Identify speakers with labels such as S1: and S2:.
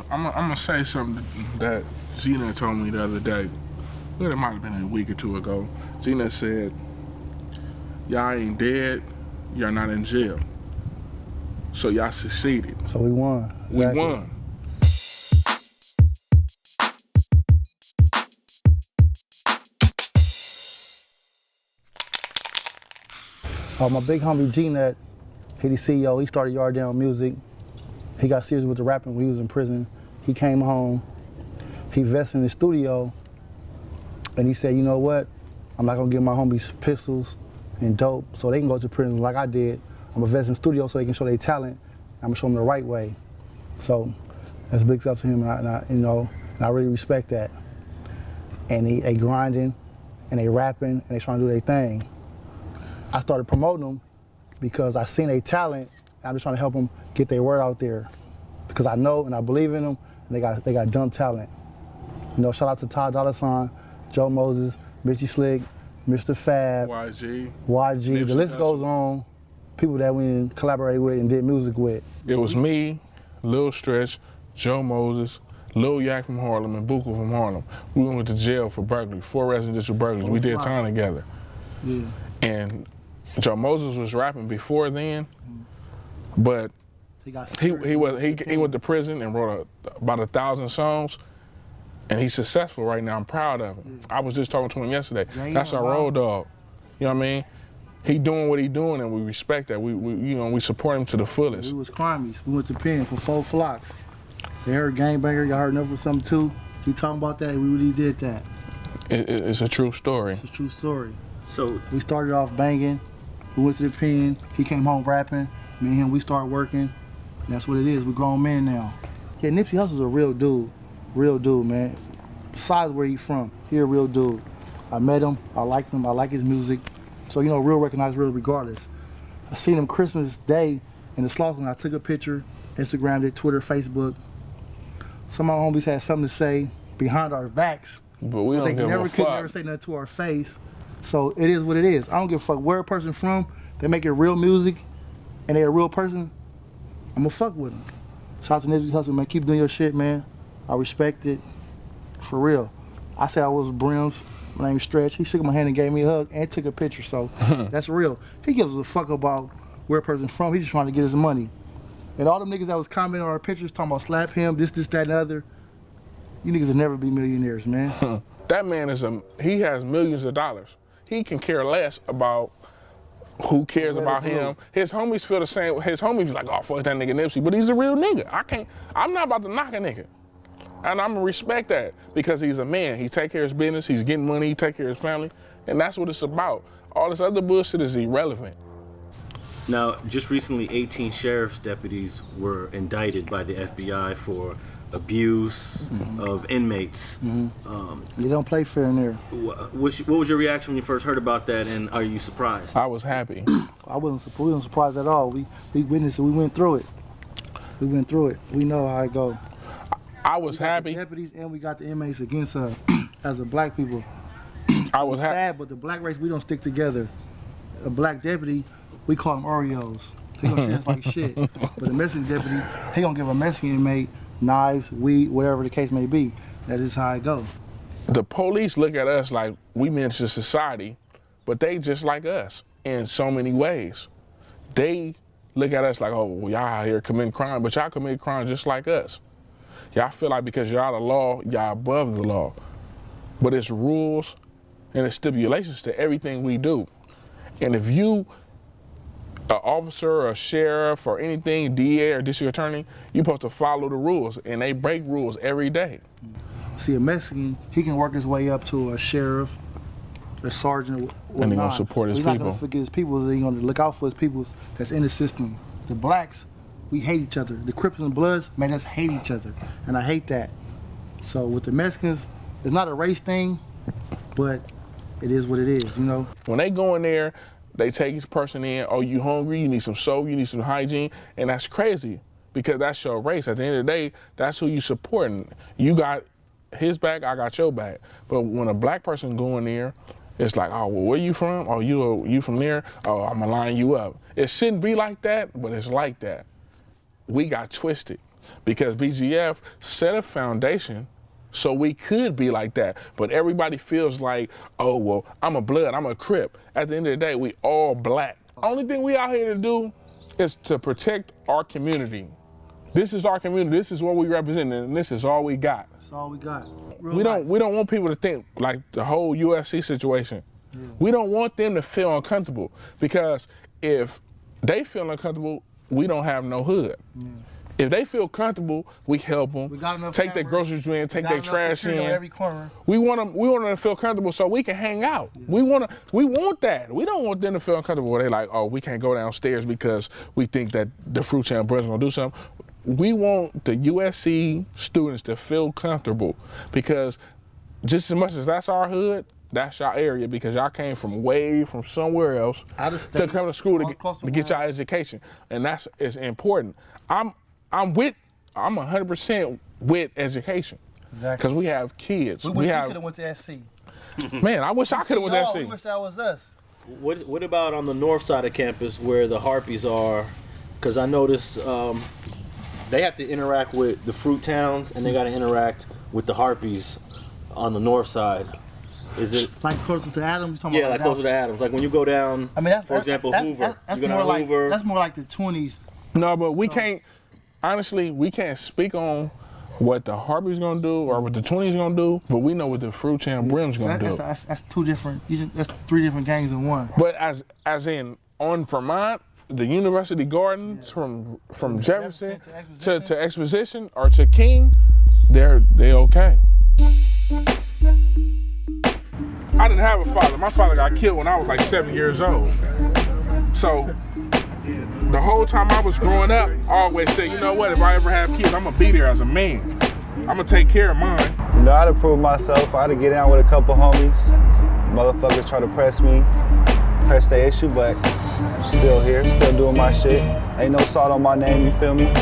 S1: I'm gonna say something that Gina told me the other day. Well, it might have been a week or two ago. Gina said, y'all ain't dead, y'all not in jail. So y'all succeeded.
S2: So we won. Exactly.
S1: We won.
S2: My big homie G-Nut, he the CEO, he started Yard Down Music. He got serious with the rapping when he was in prison. He came home, he invested in the studio, and he said, you know what? I'm not gonna give my homies pistols and dope so they can go to prison like I did. I'm investing in the studio so they can show their talent. I'm gonna show them the right way. So that's big stuff to him, and I really respect that. And they grinding, and they rapping, and they trying to do their thing. I started promoting them because I seen their talent, and I'm just trying to help them get their word out there. Because I know and I believe in them, and they got dumb talent. You know, shout out to Todd Dollar Sign, Joe Moses, Mitchie Slick, Mr. Fab, YG, the list goes on. People that we collaborated with and did music with.
S1: It was me, Lil Stretch, Joe Moses, Lil Yak from Harlem, and Buka from Harlem. We went to jail for burglary, 4 residential burglaries. We did time together.
S2: Yeah.
S1: And Joe Moses was rapping before then, but he went to prison and wrote about 1,000 songs, and he's successful right now. I'm proud of him. I was just talking to him yesterday. That's our road dog. You know what I mean? He doing what he doing, and we respect that. We support him to the fullest.
S2: We was crimies. We went to pen for 4 flocks. They heard gangbanger. Y'all heard enough for something too. He talking about that. We really did that.
S1: It's a true story.
S2: It's a true story.
S3: So
S2: we started off banging. We went to the pen. He came home rapping. Me and him, we started working. And that's what it is. We're grown men now. Yeah, Nipsey Hussle's a real dude, man. Besides where he from, he a real dude. I met him. I liked him. I like his music. So you know, real recognize real regardless. I seen him Christmas Day in the Slaughterhouse. I took a picture, Instagrammed it, Twitter, Facebook. Some of my homies had something to say behind our backs,
S1: but we don't give a fuck.
S2: Could never say nothing to our face. So it is what it is. I don't give a fuck where a person from. They make it real music, and they a real person. I'm gonna fuck with them. Shout out to Nipsey Hussle, man. Keep doing your shit, man. I respect it, for real. I said I was Brim's. My name's Stretch. He shook my hand and gave me a hug and took a picture. So that's real. He gives a fuck about where a person's from. He's just trying to get his money. And all them niggas that was commenting on our pictures, talking about slap him, this, that, and the other. You niggas will never be millionaires, man.
S1: That man he has millions of dollars. He can care less about who cares about him. His homies feel the same. His homies like, oh, fuck that nigga Nipsey, but he's a real nigga. I'm not about to knock a nigga. And I'm gonna respect that because he's a man. He take care of his business, he's getting money, he take care of his family, and that's what it's about. All this other bullshit is irrelevant.
S3: Now, just recently, 18 sheriff's deputies were indicted by the FBI for abuse of inmates.
S2: You don't play fair in there.
S3: What was your reaction when you first heard about that, and are you surprised?
S1: I was happy.
S2: We wasn't surprised at all. We witnessed it. We went through it. We know how it go.
S1: I was happy.
S2: The deputies and we got the inmates against us as a black people.
S1: I was
S2: sad, but the black race, we don't stick together. A black deputy, we call them Oreos. He gonna treat us like shit. But a Mexican deputy, he gonna give a Mexican inmate knives, weed, whatever the case may be. That is how it go.
S1: The police look at us like we menace to society, but they just like us in so many ways. They look at us like, oh, well, y'all out here committing crime, but y'all commit crime just like us. Y'all feel like because y'all the law, y'all above the law. But it's rules and it's stipulations to everything we do. And if you, an officer or a sheriff or anything, DA or district attorney, you're supposed to follow the rules, and they break rules every day.
S2: See, a Mexican, he can work his way up to a sheriff, a sergeant,
S1: and he's gonna support his people.
S2: He's not gonna forget his people, he's gonna look out for his people that's in the system. The blacks, we hate each other. The Crips and Bloods made us hate each other, and I hate that. So with the Mexicans, it's not a race thing, but it is what it is, you know?
S1: When they go in there, they take each person in, oh, you hungry, you need some soap, you need some hygiene, and that's crazy because that's your race. At the end of the day, that's who you supporting. You got his back, I got your back. But when a black person go in there, it's like, oh, well, where you from? Oh, you from there? Oh, I'm gonna line you up. It shouldn't be like that, but it's like that. We got twisted. because BGF set a foundation so we could be like that. But everybody feels like, oh, well, I'm a blood, I'm a Crip. At the end of the day, we all black. Only thing we out here to do is to protect our community. This is our community, this is what we represent, and this is all we got.
S2: That's all we got.
S1: We don't want people to think like the whole USC situation. Yeah. We don't want them to feel uncomfortable, because if they feel uncomfortable, we don't have no hood. Yeah. If they feel comfortable, we help them. We got enough take their groceries in, take their trash in.
S2: Every corner.
S1: We want them to feel comfortable so we can hang out. Yeah. We want that. We don't want them to feel uncomfortable where they like, oh, we can't go downstairs because we think that the Fruit Town Brim is gonna do something. We want the USC students to feel comfortable, because just as much as that's our hood, that's your area, because y'all came from way from somewhere else
S2: out of state,
S1: to come to school to get y'all education, and that's it's important. I'm 100% with education, exactly, because we have kids.
S2: We wish we could have went to SC.
S1: Man, I wish I could have went to SC.
S2: We wish that was us.
S3: What about on the north side of campus where the Harpies are? Because I noticed they have to interact with the Fruit Towns, and they got to interact with the Harpies on the north side. Is it
S2: like closer to Adams?
S3: Yeah, like closer to Adams. Like when you go down, I mean, for example, Hoover.
S2: That's more like Hoover. That's more like the 20s.
S1: No, but we can't. Honestly, we can't speak on what the Harpies gonna do or what the 20s gonna do, but we know what the Fruit Town Brim's gonna do.
S2: That's two different. That's three different gangs in one.
S1: But as in on Vermont, the University Gardens, from Jefferson to Exposition or to King, they okay. I didn't have a father. My father got killed when I was like 7 years old. So the whole time I was growing up, I always said, you know what, if I ever have kids, I'm gonna be there as a man. I'm gonna take care of mine.
S4: You know, I had to prove myself. I had to get out with a couple homies. Motherfuckers try to press their issue, but I'm still here, still doing my shit. Ain't no salt on my name, you feel me?